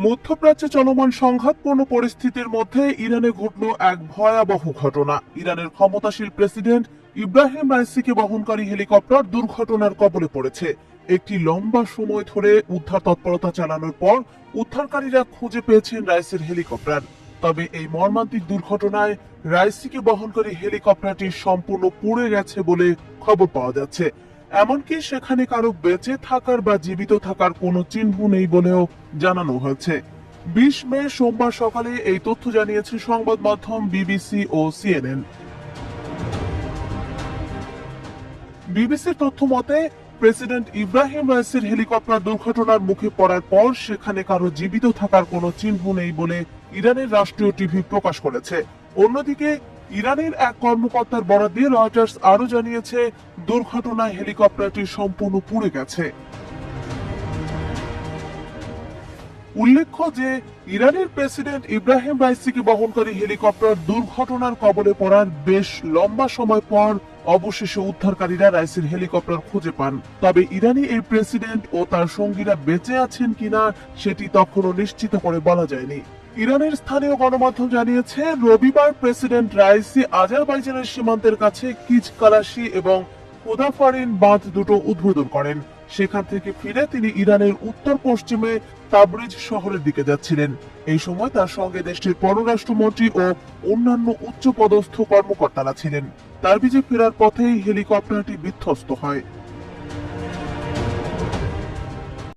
মধ্যপ্রাচ্যে চলমান সংঘাতপূর্ণ পরিস্থিতির মধ্যে ইরানে ঘটল এক ভয়াবহ ঘটনা। ইরানের ক্ষমতাশীল প্রেসিডেন্ট ইব্রাহিম রাইসিকে বহনকারী হেলিকপ্টার দুর্ঘটনার কবলে পড়েছে। একটি লম্বা সময় ধরে উদ্ধার তৎপরতা চালানোর পর উদ্ধারকারীরা খুঁজে পেয়েছেন রাইসের হেলিকপ্টার। তবে এই মর্মান্তিক দুর্ঘটনায় রাইসিকে বহনকারী হেলিকপ্টারটি সম্পূর্ণ পুড়ে গেছে বলে খবর পাওয়া যাচ্ছে। এমনকি সেখানে কারো বেঁচে থাকার বা জীবিত থাকার কোনো চিহ্ন নেই বলেও জানানো হয়েছে। 20 মে সোমবার সকালে এই তথ্য জানিয়েছে সংবাদ মাধ্যম বিবিসি ও সিএনএন। বিবিসির তথ্য মতে প্রেসিডেন্ট ইব্রাহিম রাইসির হেলিকপ্টার দুর্ঘটনার মুখে পড়ার পর সেখানে কারো জীবিত থাকার কোনো চিহ্ন নেই বলে ইরানের রাষ্ট্রীয় টিভি প্রকাশ করেছে। অন্যদিকে ইরানের এক কর্মকর্তার বরাত দিয়ে রয়টার্স আরো জানিয়েছে দুর্ঘটনায় হেলিকপ্টারটি সম্পূর্ণ পুড়ে গেছে। উল্লেখ্য যে ইরানের প্রেসিডেন্ট ইব্রাহিম রাইসিকে বহনকারী হেলিকপ্টার দুর্ঘটনার কবলে পড়ার বেশ লম্বা সময় পর অবশেষে উদ্ধারকারীরা রাইসির হেলিকপ্টার খুঁজে পান। তবে ইরানি এই প্রেসিডেন্ট ও তার সঙ্গীরা বেঁচে আছেন কিনা সেটি তখনও নিশ্চিত করে বলা যায়নি। ইরানের স্থানীয় গণমাধ্যম জানিয়েছে রবিবার প্রেসিডেন্ট রাইসি আজারবাইজানের সীমান্তের কাছে কিচকালাসি এবং খোদাফারিন বাঁধ দুটো উদ্বোধন করেন। সেখান থেকে ফিরে তিনি ইরানের উত্তর পশ্চিমে তাবরিজ শহরের দিকে যাচ্ছিলেন। এই সময় তার সঙ্গে দেশটির পররাষ্ট্রমন্ত্রী ও অন্যান্য উচ্চপদস্থ কর্মকর্তারা ছিলেন। তাবরিজে ফেরার পথেই হেলিকপ্টারটি বিধ্বস্ত হয়।